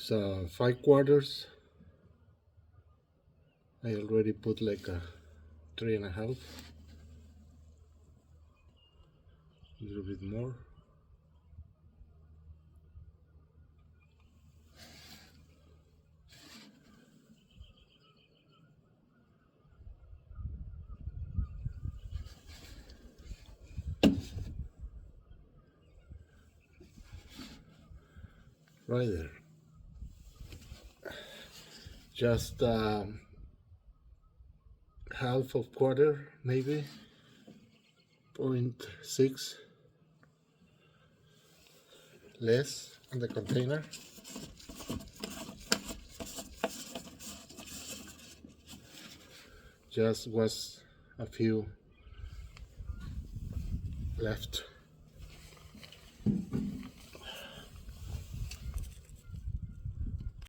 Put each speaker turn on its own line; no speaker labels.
So 5 quarters. I already put like a 3.5, a little bit more. Right there. Just half of quarter, maybe 0.6 less on the container. Just was a few left.